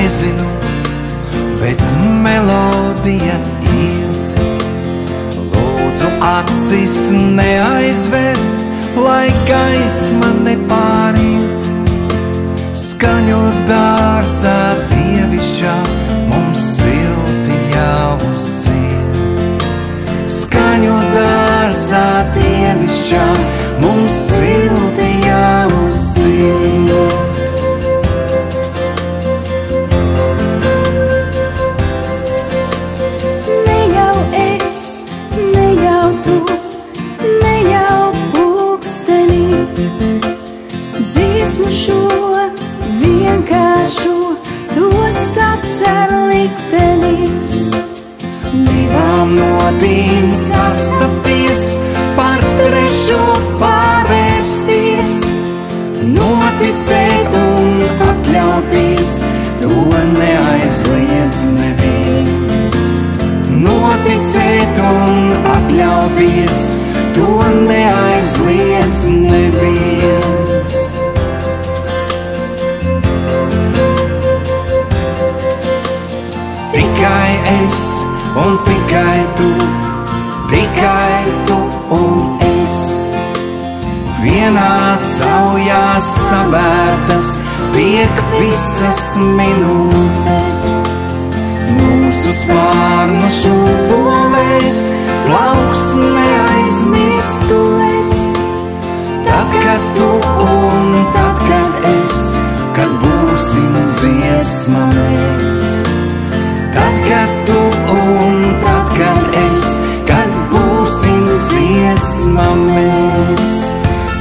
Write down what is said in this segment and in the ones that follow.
nezinu, bet melodija iet. Lūdzu, acis neaizver, lai gaisma nepāriet. Skaņu dārzā dievišķā mums silti jāuzzied. Skaņu dārzā dievišķā mums silti jāuzzied. Ne jau es, ne jau tu, ne jau pulkstenis, dziesmu šo vienkāršo to sacer liktenis. Divām notīm sastapies, par trešo pārvērsties, noticēt un atļauties, to neaizliedz neviens. Noticēt un atļauties, to neaizliedz neviens. Tikai es un tikai tu un es. Vienā saujā sabērtas tiek visas minūtes. Mūsu spārnu šūpoles plauks neaizmirstules. Tad, kad tu un tad, kad es, kad būsim dziesma mēs. Tad, kad tu un tad, kad es, kad būsim dziesma mēs.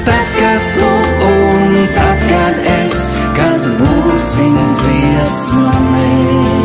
Tad, kad tu un tad, kad es, kad būsim dziesma mēs.